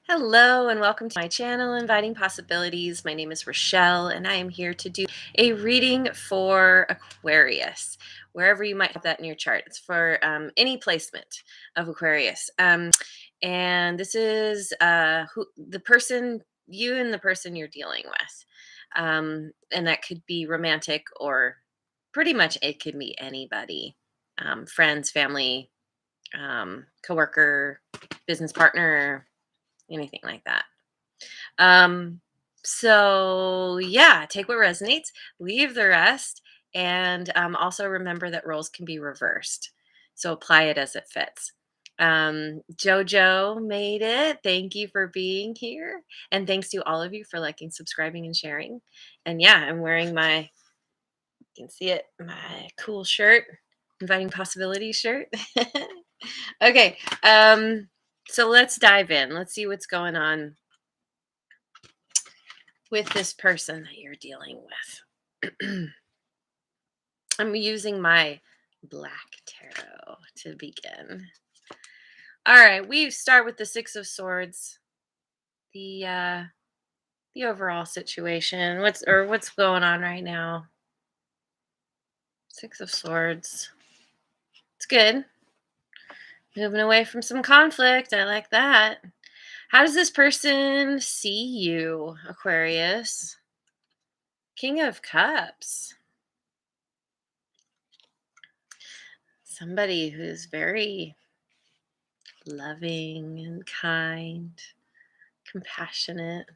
Hello and welcome to my channel, Inviting Possibilities. My name is Rochelle and I am here to do a reading for Aquarius, wherever you might have that in your chart. It's for any placement of Aquarius. And this is the person, you and the person you're dealing with. And that could be romantic or pretty much it could be anybody, friends, family, coworker, business partner, anything like that. So yeah, take what resonates, leave the rest, and also remember that roles can be reversed. So apply it as it fits. Jojo made it. Thank you for being here. And thanks to all of you for liking, subscribing, and sharing. And yeah, I'm wearing my, you can see it, my cool shirt, Inviting Possibilities shirt. Okay. So let's dive in. Let's see what's going on with this person that you're dealing with. I'm using my black tarot to begin. All right, we start with the Six of Swords. The overall situation. What's going on right now? Six of Swords. It's good. Moving away from some conflict. I like that. How does this person see you, Aquarius? King of Cups. Somebody who's very loving and kind, compassionate.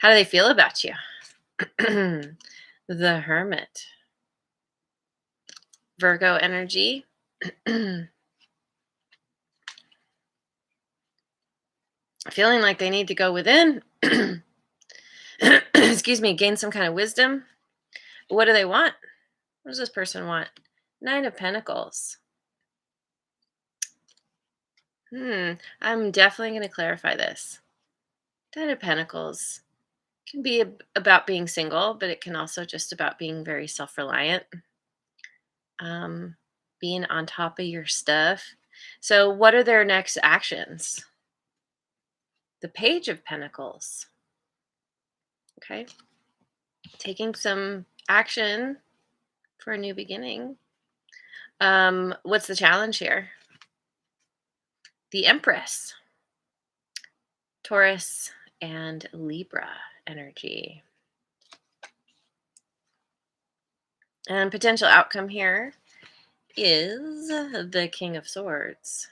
How do they feel about you? The Hermit. Virgo energy. Feeling like they need to go within. Excuse me, gain some kind of wisdom. What do they want? What does this person want? Nine of Pentacles. I'm definitely going to clarify this. Nine of Pentacles can be about being single, but it can also just about being very self-reliant. Being on top of your stuff. So what are their next actions? The Page of Pentacles. Okay. Taking some action for a new beginning. What's the challenge here? The Empress. Taurus and Libra energy. And potential outcome here is the King of Swords.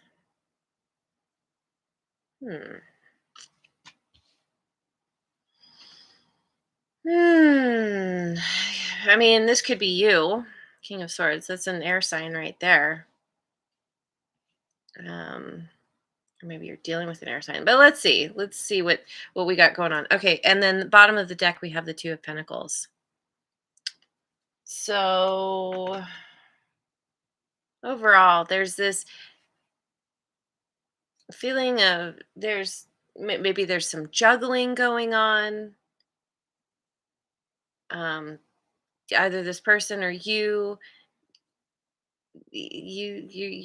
I mean, this could be you, King of Swords. That's an air sign right there. Or maybe you're dealing with an air sign. But let's see. Let's see what we got going on. Okay, and then the bottom of the deck, we have the Two of Pentacles. So overall, there's this feeling of maybe there's some juggling going on. Either this person or you're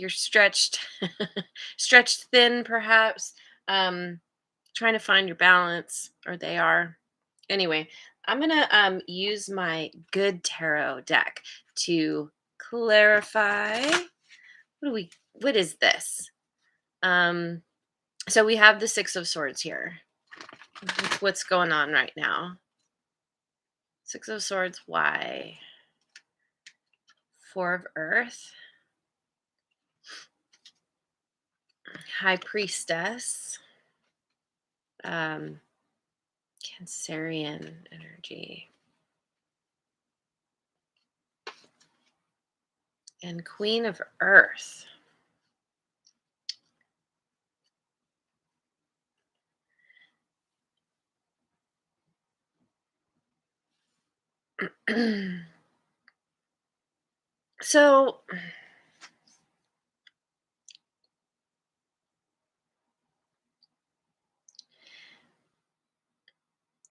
stretched stretched thin, perhaps, trying to find your balance, or they are. Anyway, I'm gonna use my good tarot deck to clarify. What is this? So we have the Six of Swords here. What's going on right now? Six of Swords, why? Four of Earth. High Priestess. Cancerian energy. And Queen of Earth. So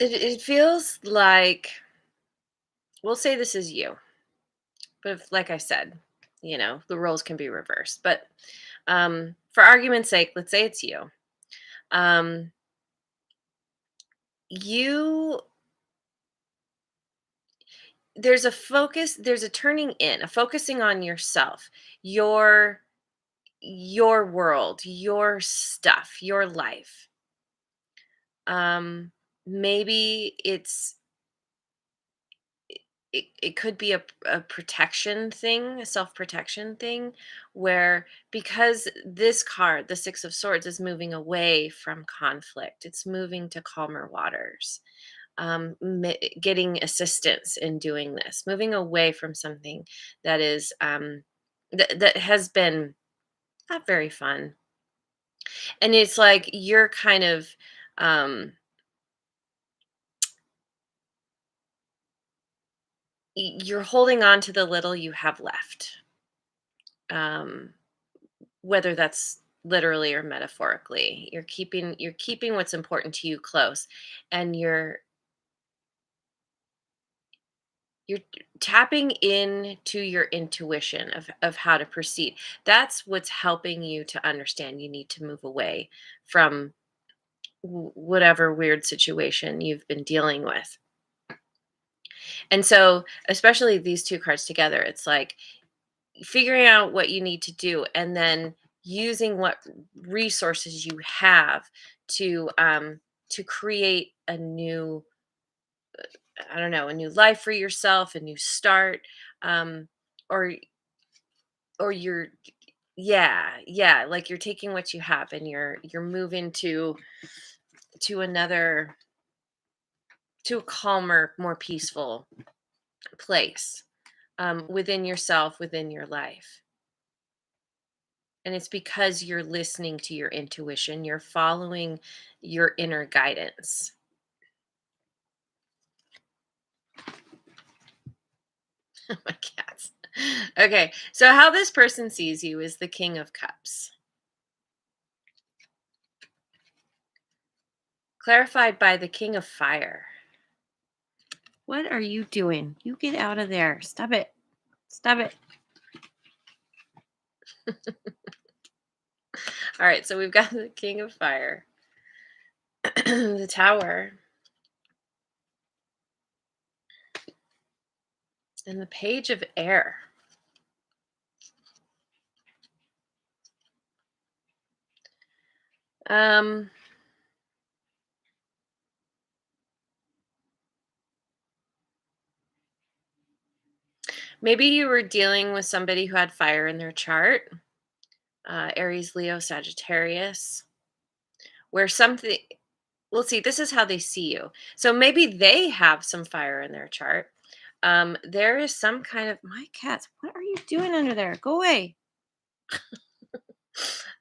it feels like, we'll say this is you, but like I said, the roles can be reversed. But for argument's sake, let's say it's you. you there's a focus, there's a turning in, a focusing on yourself, your your world, your stuff, your life. Um maybe it could be a protection thing, a self-protection thing, where because this card, the Six of Swords, is moving away from conflict, it's moving to calmer waters. Getting assistance in doing this, moving away from something that is that has been not very fun. And it's like you're kind of um, you're holding on to the little you have left, um, whether that's literally or metaphorically. You're keeping what's important to you close, and you're tapping into your intuition of how to proceed. That's what's helping you to understand you need to move away from whatever weird situation you've been dealing with. And so, especially these two cards together, it's like figuring out what you need to do and then using what resources you have to create a new, I don't know, a new life for yourself, a new start, um, or you're, yeah, like you're taking what you have and you're moving to another, to a calmer, more peaceful place, within yourself, within your life. And it's because you're listening to your intuition, you're following your inner guidance. My cats. Okay, so how this person sees you is the King of Cups, clarified by the King of Fire. What are you doing? You get out of there. Stop it. Stop it. All right, so we've got the King of Fire, the Tower, and the Page of Air. Um, Maybe you were dealing with somebody who had fire in their chart, Aries, Leo, Sagittarius, where something, well, see, this is how they see you. So maybe they have some fire in their chart. There is some kind of, my cats, what are you doing under there? Go away.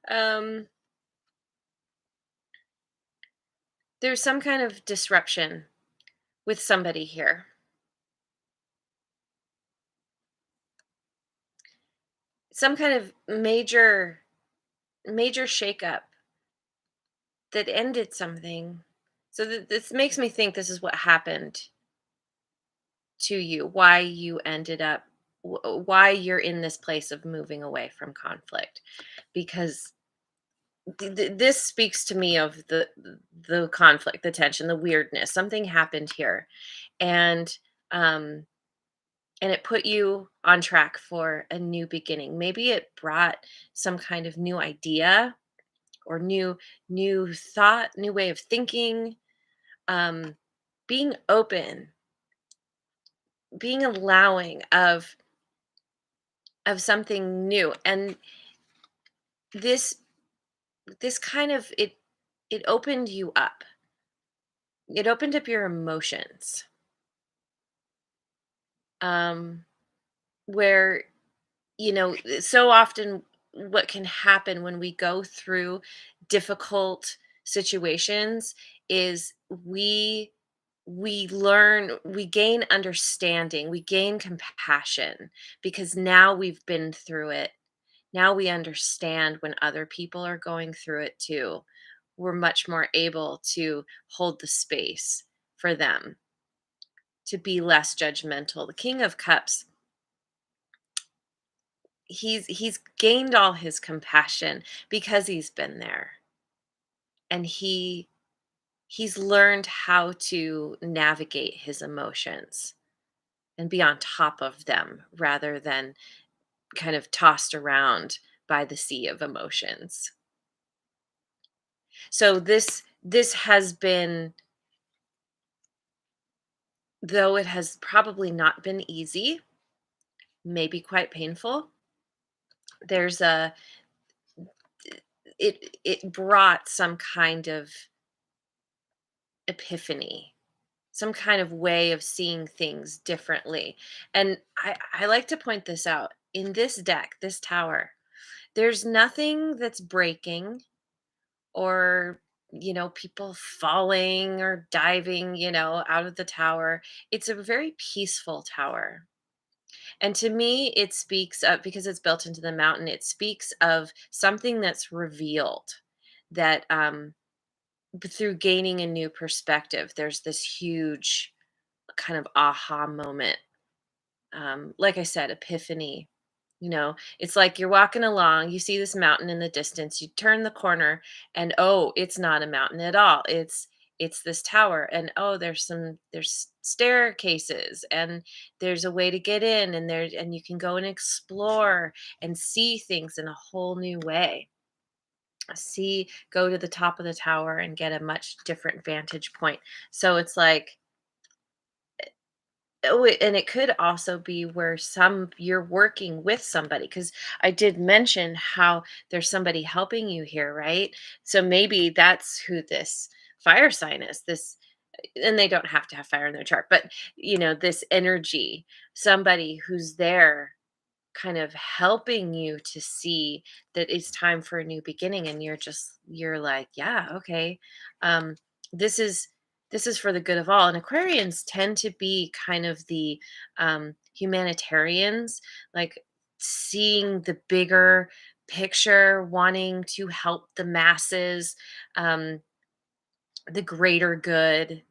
um, there's some kind of disruption with somebody here. Some kind of major shakeup that ended something. So this makes me think this is what happened to you, why you ended up, why you're in this place of moving away from conflict, because this speaks to me of the conflict, the tension, the weirdness. Something happened here, and um and it put you on track for a new beginning. Maybe it brought some kind of new idea or new thought, new way of thinking, um being open, being allowing of something new. And this this kind of, it opened you up, it opened up your emotions, um where, so often what can happen when we go through difficult situations is we learn, we gain understanding, we gain compassion, because now we've been through it. Now we understand when other people are going through it too. We're much more able to hold the space for them, to be less judgmental. The King of Cups, he's gained all his compassion because he's been there, and He's learned how to navigate his emotions and be on top of them rather than kind of tossed around by the sea of emotions. So this has been, though it has probably not been easy, maybe quite painful. There's a it brought some kind of epiphany, some kind of way of seeing things differently. And I like to point this out. In this deck, this tower, there's nothing that's breaking or, people falling or diving, out of the tower. It's a very peaceful tower. And to me, it speaks of, because it's built into the mountain, it speaks of something that's revealed, that through gaining a new perspective, there's this huge kind of aha moment. Like I said, epiphany. It's like you're walking along, you see this mountain in the distance, you turn the corner, and oh, it's not a mountain at all. It's this tower, and oh, there's staircases, and there's a way to get in, and you can go and explore and see things in a whole new way. Go to the top of the tower and get a much different vantage point. So it's like, oh, and it could also be where you're working with somebody, because I did mention how there's somebody helping you here, right? So maybe that's who this fire sign is. And they don't have to have fire in their chart, but this energy, somebody who's there kind of helping you to see that it's time for a new beginning, and you're like, yeah, okay, um this is this is for the good of all. And Aquarians tend to be kind of the humanitarians, like seeing the bigger picture, wanting to help the masses, um the greater good.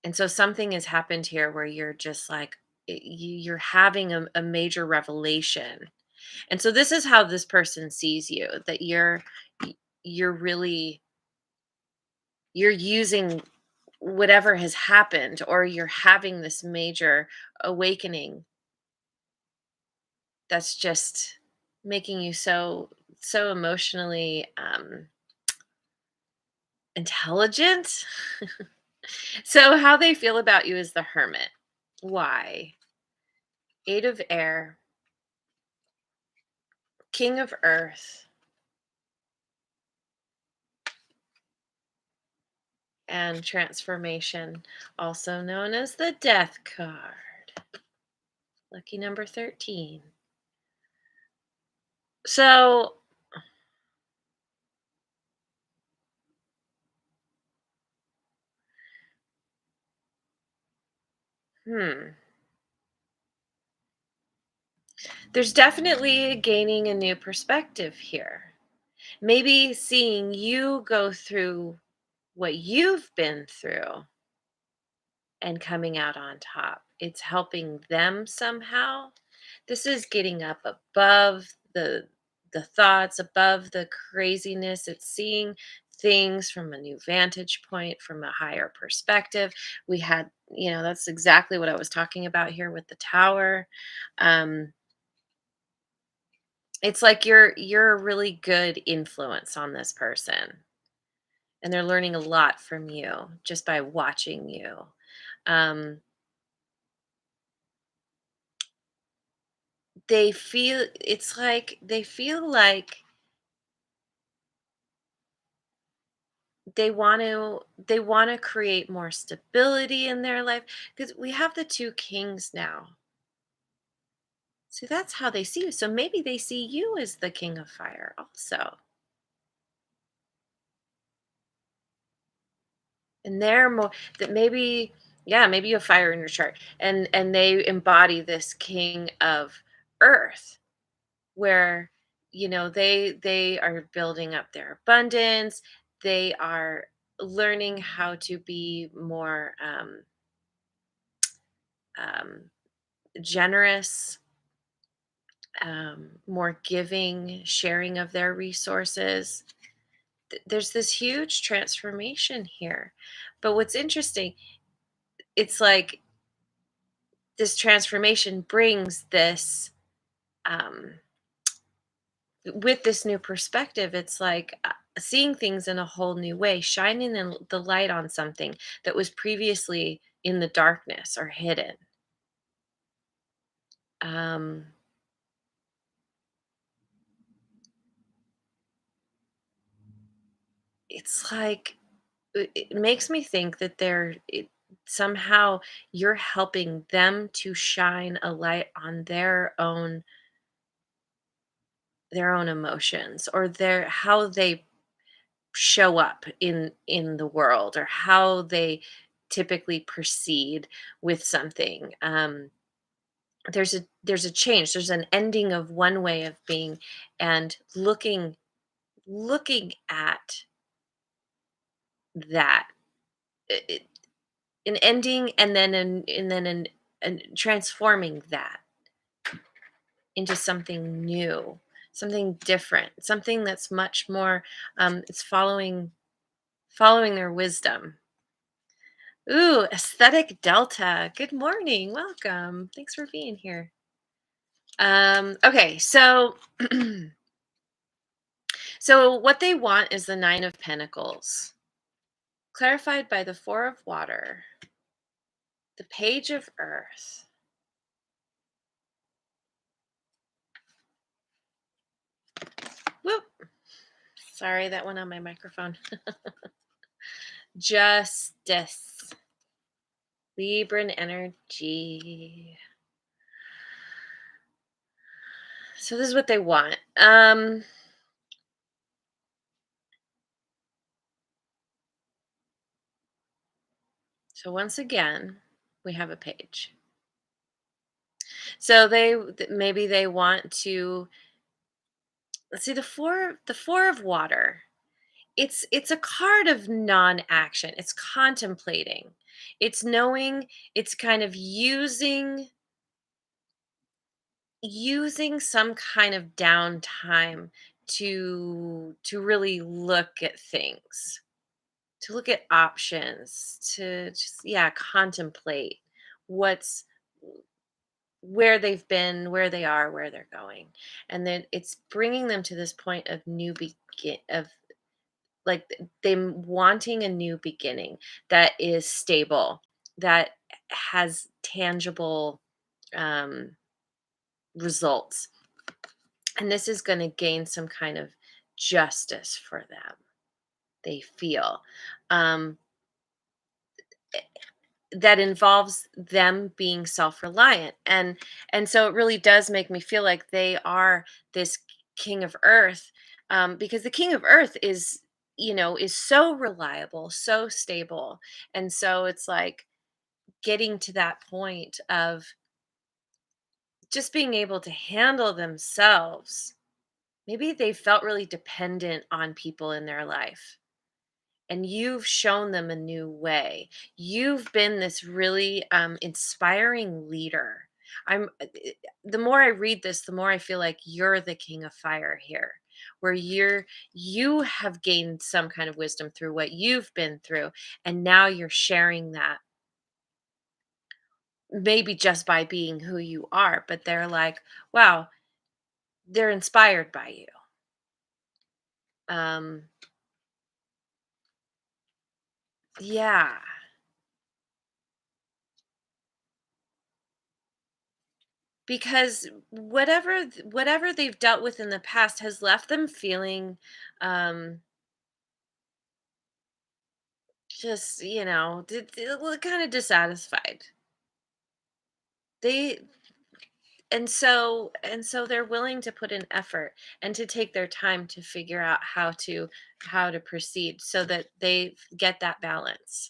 And so something has happened here where you're just like, you're having a major revelation. And so this is how this person sees you, that you're really, you're using whatever has happened, or you're having this major awakening that's just making you so emotionally intelligent. So how they feel about you is the Hermit. Why? Eight of Air, King of Earth, and Transformation, also known as the Death card. Lucky number 13. So, hmm, there's definitely gaining a new perspective here. Maybe seeing you go through what you've been through and coming out on top. It's helping them somehow. This is getting up above the thoughts, above the craziness. It's seeing things from a new vantage point, from a higher perspective. We had, that's exactly what I was talking about here with the tower. Um, it's like you're a really good influence on this person, and they're learning a lot from you just by watching you. Um, they feel like they want to create more stability in their life, because we have the two kings now. So that's how they see you. So maybe they see you as the king of fire also. And they're more, that maybe, yeah, maybe you have fire in your chart, and they embody this king of earth, where they are building up their abundance. They are learning how to be more um, generous, more giving, sharing of their resources. there's this huge transformation here. But what's interesting, it's like this transformation brings this, um, with this new perspective, it's like seeing things in a whole new way, shining the light on something that was previously in the darkness or hidden. Um, it's like it makes me think that somehow you're helping them to shine a light on their own emotions, or their how they show up in the world, or how they typically proceed with something. There's a change, there's an ending of one way of being, and looking at that, it, an ending, and then an transforming that into something new, something different, something that's much more, it's following their wisdom. Ooh, aesthetic delta. Good morning. Welcome. Thanks for being here. Okay, so so what they want is the 9 of Pentacles, clarified by the 4 of Water, the Page of Earth. Whoop. Sorry, that went on my microphone. Justice. Libran energy. So this is what they want. So once again, we have a page. So maybe they want to, let's see, the four of water. It's a card of non-action. It's contemplating. It's knowing, it's kind of using some kind of downtime to really look at things, to look at options, to just, yeah, contemplate what's where they've been, where they are, where they're going. And then it's bringing them to this point of like them wanting a new beginning that is stable, that has tangible, um, results. And this is going to gain some kind of justice for them, they feel. Um, that involves them being self-reliant, and so it really does make me feel like they are this king of earth, because the king of earth is so reliable, so stable. And so it's like getting to that point of just being able to handle themselves. Maybe they felt really dependent on people in their life, and you've shown them a new way. You've been this really, inspiring leader. The more I read this, the more I feel like you're the king of fire here, where you have gained some kind of wisdom through what you've been through, and now you're sharing that, maybe just by being who you are, but they're like, wow, they're inspired by you. Um, yeah. Because whatever they've dealt with in the past has left them feeling, um just, kind of dissatisfied. They and so they're willing to put in effort and to take their time to figure out how to proceed, so that they get that balance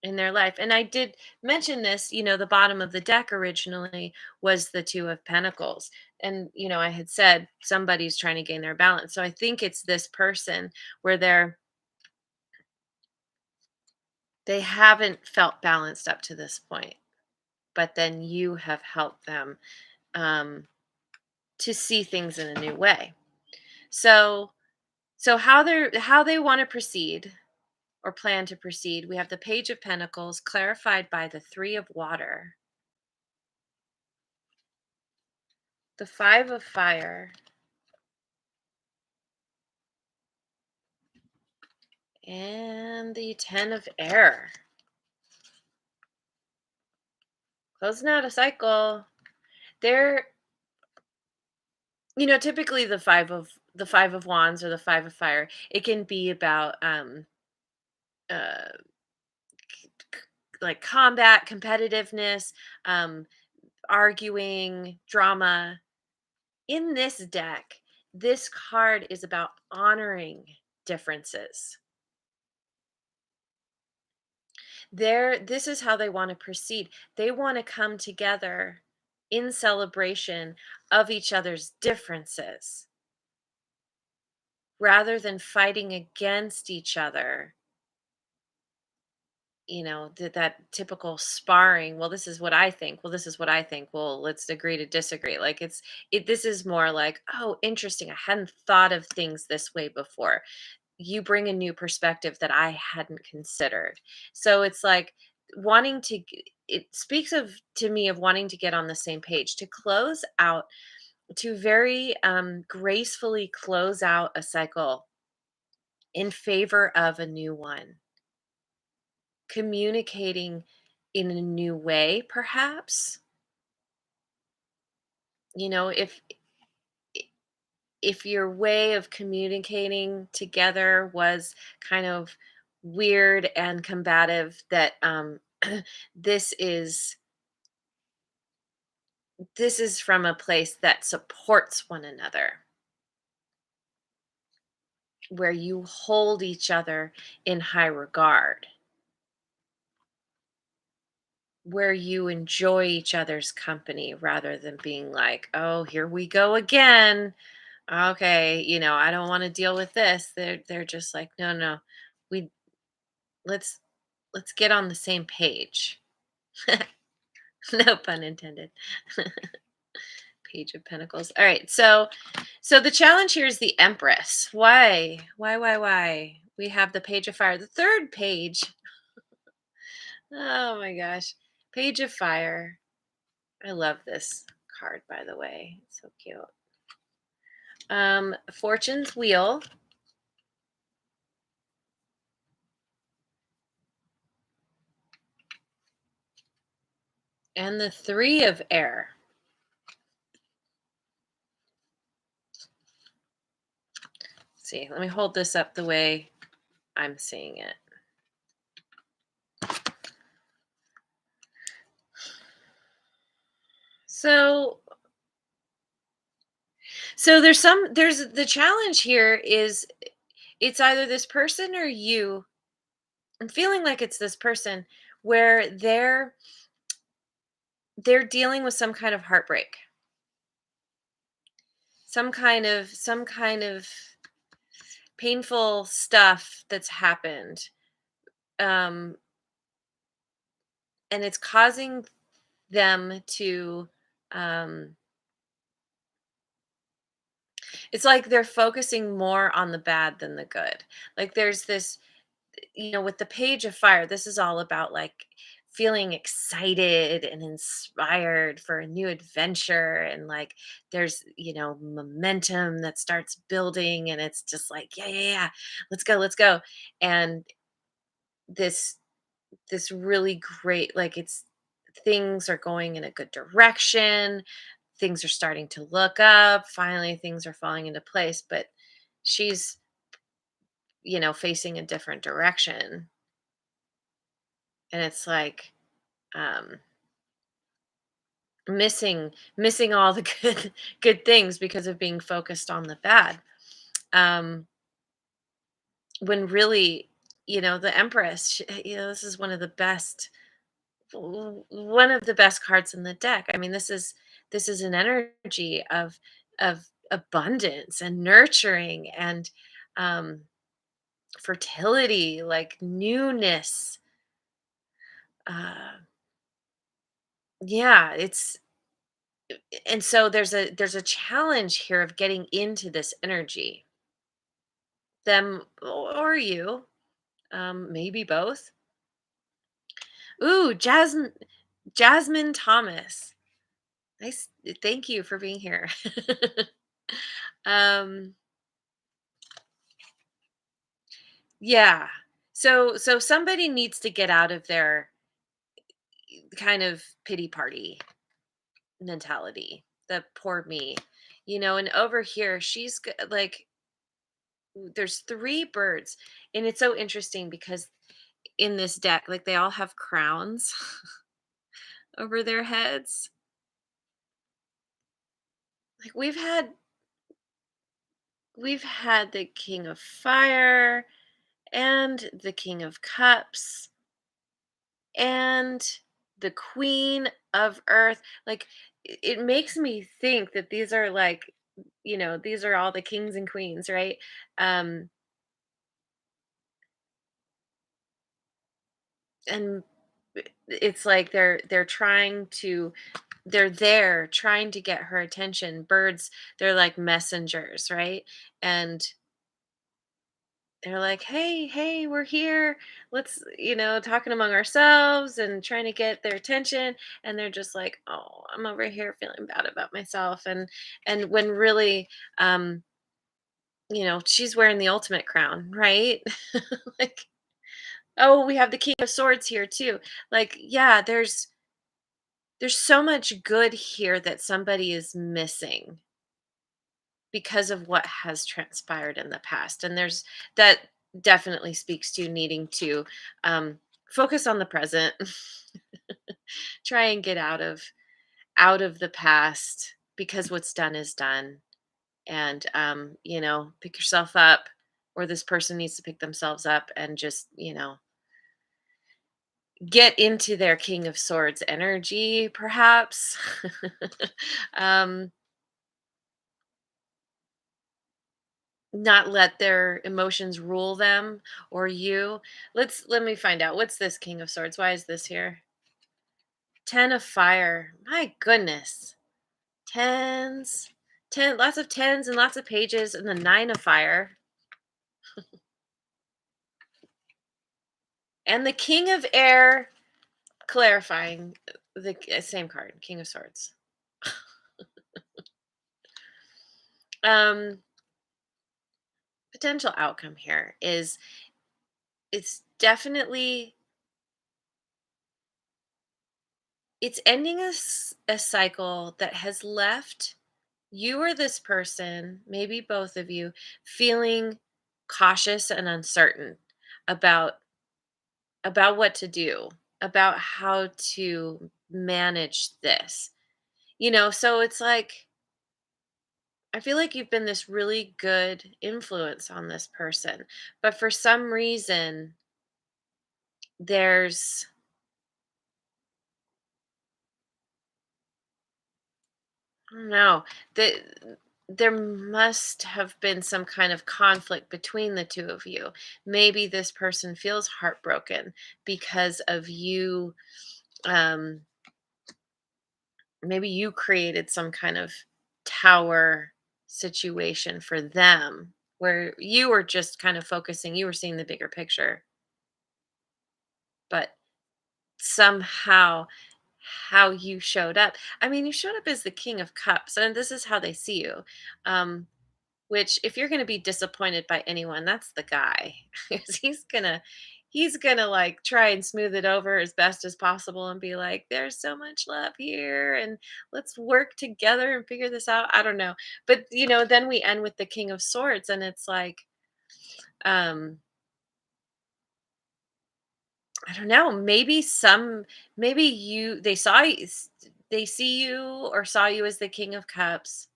in their life. And I did mention this, the bottom of the deck originally was the 2 of Pentacles. And, I had said somebody's trying to gain their balance. So I think it's this person where they haven't felt balanced up to this point, but then you have helped them, um, to see things in a new way. So So how they want to proceed or plan to proceed. We have the Page of Pentacles clarified by the Three of Water, the Five of Fire, and the Ten of Air. Closing out a cycle. They're, typically the Five of Wands or the Five of Fire, it can be about uh like combat, competitiveness, um arguing, drama. In this deck, this card is about honoring differences. This is how they want to proceed. They want to come together in celebration of each other's differences rather than fighting against each other. That typical sparring. Well, this is what I think. Well, this is what I think. Well, let's agree to disagree. Like this is more like, oh, interesting. I hadn't thought of things this way before. You bring a new perspective that I hadn't considered. So it's like it speaks of to me of wanting to get on the same page, to close out, to very gracefully close out a cycle in favor of a new one, communicating in a new way, perhaps. If your way of communicating together was kind of weird and combative, that this is this is from a place that supports one another, where you hold each other in high regard, where you enjoy each other's company rather than being like, oh, here we go again. Okay, I don't want to deal with this. They're just like, no, no, we let's let's get on the same page. No pun intended. Page of Pentacles. All right, so the challenge here is the Empress. Why? Why? We have the Page of Fire. The third page. Oh my gosh. Page of Fire. I love this card, by the way. It's so cute. Fortune's Wheel. And the Three of Air. See, let me hold this up the way I'm seeing it. So there's the challenge here is it's either this person or you. I'm feeling like it's this person where they're dealing with some kind of heartbreak, some kind of painful stuff that's happened, um and it's causing them to um it's like they're focusing more on the bad than the good. Like there's this, with the Page of Fire, this is all about like feeling excited and inspired for a new adventure. And like there's, momentum that starts building, and it's just like, yeah, yeah, yeah, let's go. And this, this really great, like it's things are going in a good direction. Things are starting to look up. Finally, things are falling into place, but she's, facing a different direction. And it's like, um missing all the good things because of being focused on the bad. um when really, the Empress, this is one of the best cards in the deck. I mean, this is an energy of abundance and nurturing and um fertility, like newness. uh yeah, it's and so there's a challenge here of getting into this energy. them or you, maybe both. Ooh, Jasmine Thomas. Nice. Thank you for being here. um, yeah. So somebody needs to get out of their kind of pity party mentality. The poor me. And over here like there's three birds, and it's so interesting because in this deck, like, they all have crowns over their heads. Like, we've had the King of Fire and the King of Cups and the Queen of Earth. Like, it makes me think that these are like, these are all the kings and queens, right? Um and it's like they're there trying to get her attention. Birds, they're like messengers, right? And they're like, hey, hey, we're here. Let's, talking among ourselves and trying to get their attention. And they're just like, oh, I'm over here feeling bad about myself. And when really, um, she's wearing the ultimate crown, right? Like, oh, we have the King of Swords here too. Like, yeah, there's so much good here that somebody is missing because of what has transpired in the past. And that definitely speaks to needing to um, focus on the present. Try and get out of the past, because what's done is done. And pick yourself up, or this person needs to pick themselves up and just get into their King of Swords energy, perhaps. um Not let their emotions rule them or you. Let me find out. What's this King of Swords? Why is this here? 10 of Fire. My goodness. Tens. Lots of tens and lots of pages, and the 9 of Fire. And the King of Air, clarifying the same card, King of Swords. Um Potential outcome here is, it's definitely, it's ending a cycle that has left you or this person, maybe both of you, feeling cautious and uncertain about what to do, about how to manage this. So it's like, I feel like you've been this really good influence on this person, but for some reason there's, I don't know, there must have been some kind of conflict between the two of you. Maybe this person feels heartbroken because of you. Um, Maybe you created some kind of tower situation for them, where you were just kind of focusing, you were seeing the bigger picture, but somehow how you showed up. I mean, you showed up as the King of Cups, and this is how they see you. Um, Which, if you're gonna be disappointed by anyone, that's the guy. 'Cause he's gonna, like, try and smooth it over as best as possible and be like, "There's so much love here, and let's work together and figure this out." I don't know. But, then we end with the King of Swords, and it's like, um, I don't know, maybe they see you or saw you as the King of Cups,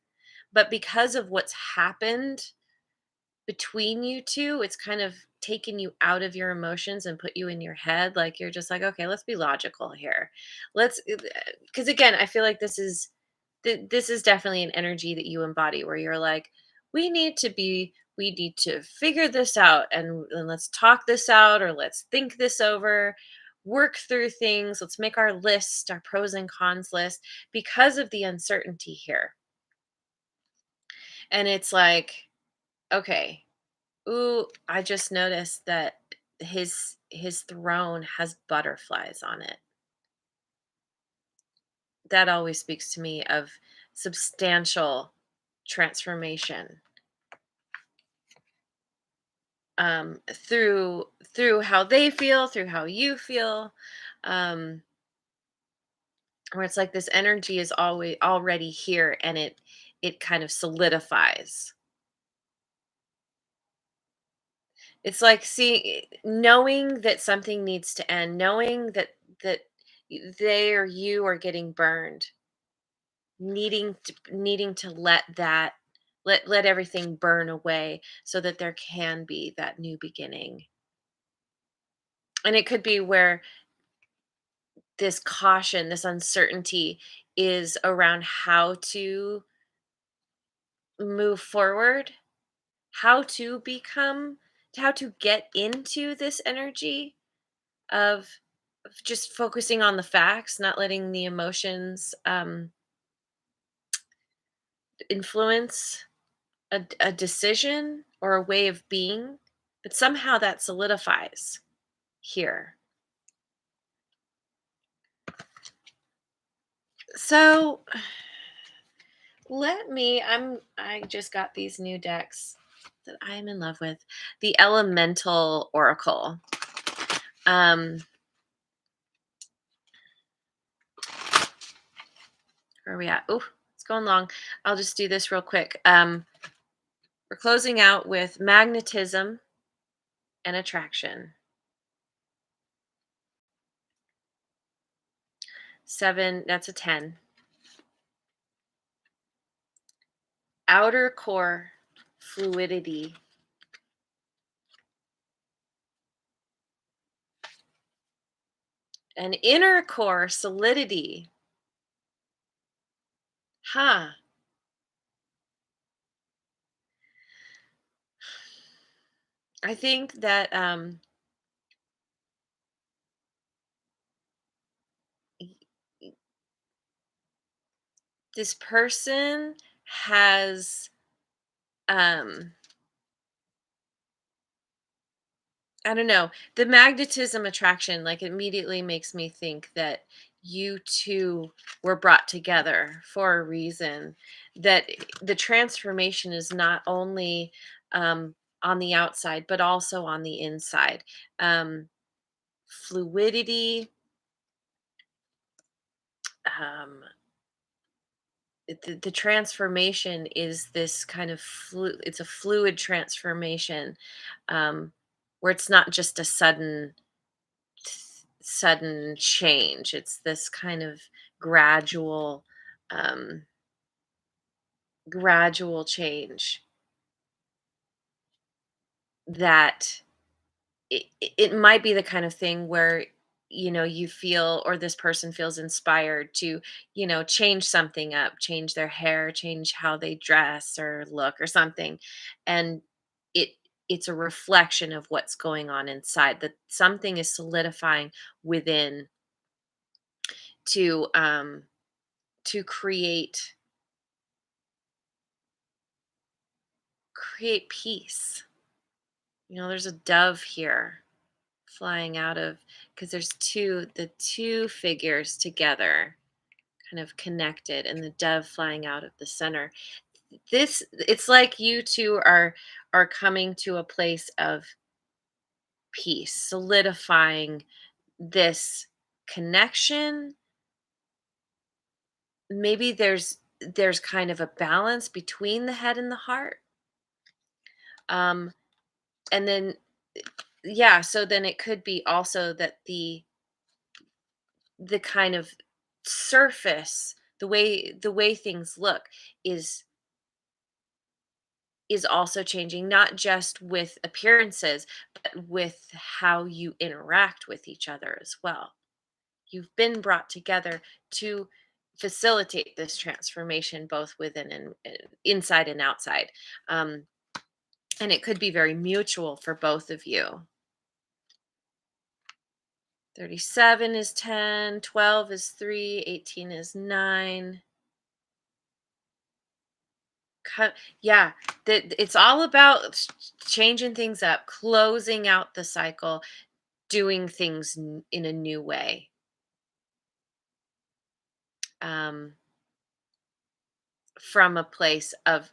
but because of what's happened between you two, it's kind of taken you out of your emotions and put you in your head. Like, you're just like, okay, let's be logical here. Because again, I feel like this is definitely an energy that you embody, where you're like, we need to figure this out, and let's talk this out, or let's think this over, work through things. Let's make our list, our pros and cons list, because of the uncertainty here. And it's like, okay, Ooh, I just noticed that his throne has butterflies on it. That always speaks to me of substantial transformation, through how they feel, through how you feel, um, where it's like this energy is always already here, and it kind of solidifies. It's like knowing that something needs to end, knowing that they or you are getting burned, needing to let everything burn away so that there can be that new beginning. And it could be where this caution, this uncertainty is around how to move forward, how to get into this energy of just focusing on the facts, not letting the emotions influence a decision or a way of being. But somehow that solidifies here. So I just got these new decks that I'm in love with. The Elemental Oracle. Um, where are we at? Oh, it's going long. I'll just do this real quick. We're closing out with magnetism and attraction. 7, that's a 10. Outer core fluidity. An inner core solidity. Huh. I think that this person has um I don't know. The magnetism attraction like immediately makes me think that you two were brought together for a reason. That the transformation is not only on the outside, but also on the inside. Fluidity, um, the transformation is this kind of it's a fluid transformation, um, where it's not just a sudden change. It's this kind of gradual, um, gradual change that it might be the kind of thing where you feel, or this person feels inspired to change something up, change their hair, change how they dress or look or something, and it it's a reflection of what's going on inside, that something is solidifying within to to create peace. There's a dove here flying out of, because there's the two figures together kind of connected, and the dove flying out of the center. It's like you two are coming to a place of peace, solidifying this connection. Maybe there's kind of a balance between the head and the heart. um and then, yeah, so then it could be also that the kind of surface, the way things look is is also changing, not just with appearances, but with how you interact with each other as well. You've been brought together to facilitate this transformation, both within and inside and outside. um, and it could be very mutual for both of you. 37 is 10, 12 is 3, 18 is 9. Yeah, that it's all about changing things up, closing out the cycle, doing things in a new way. Um, from a place of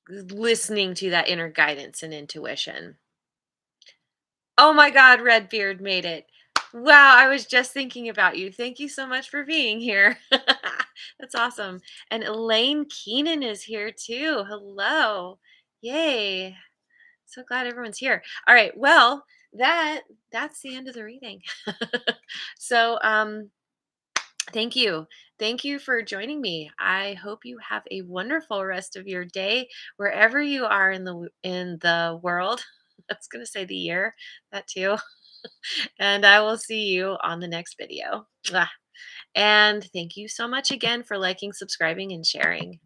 listening to that inner guidance and intuition. Oh my God, Redbeard made it. Wow, I was just thinking about you. Thank you so much for being here. That's awesome. And Elaine Keenan is here too. Hello. Yay. So glad everyone's here. All right. Well, that's the end of the reading. So thank you. Thank you for joining me. I hope you have a wonderful rest of your day wherever you are in the world. I was going to say the year, that too. And I will see you on the next video. Mwah. And thank you so much again for liking, subscribing, and sharing.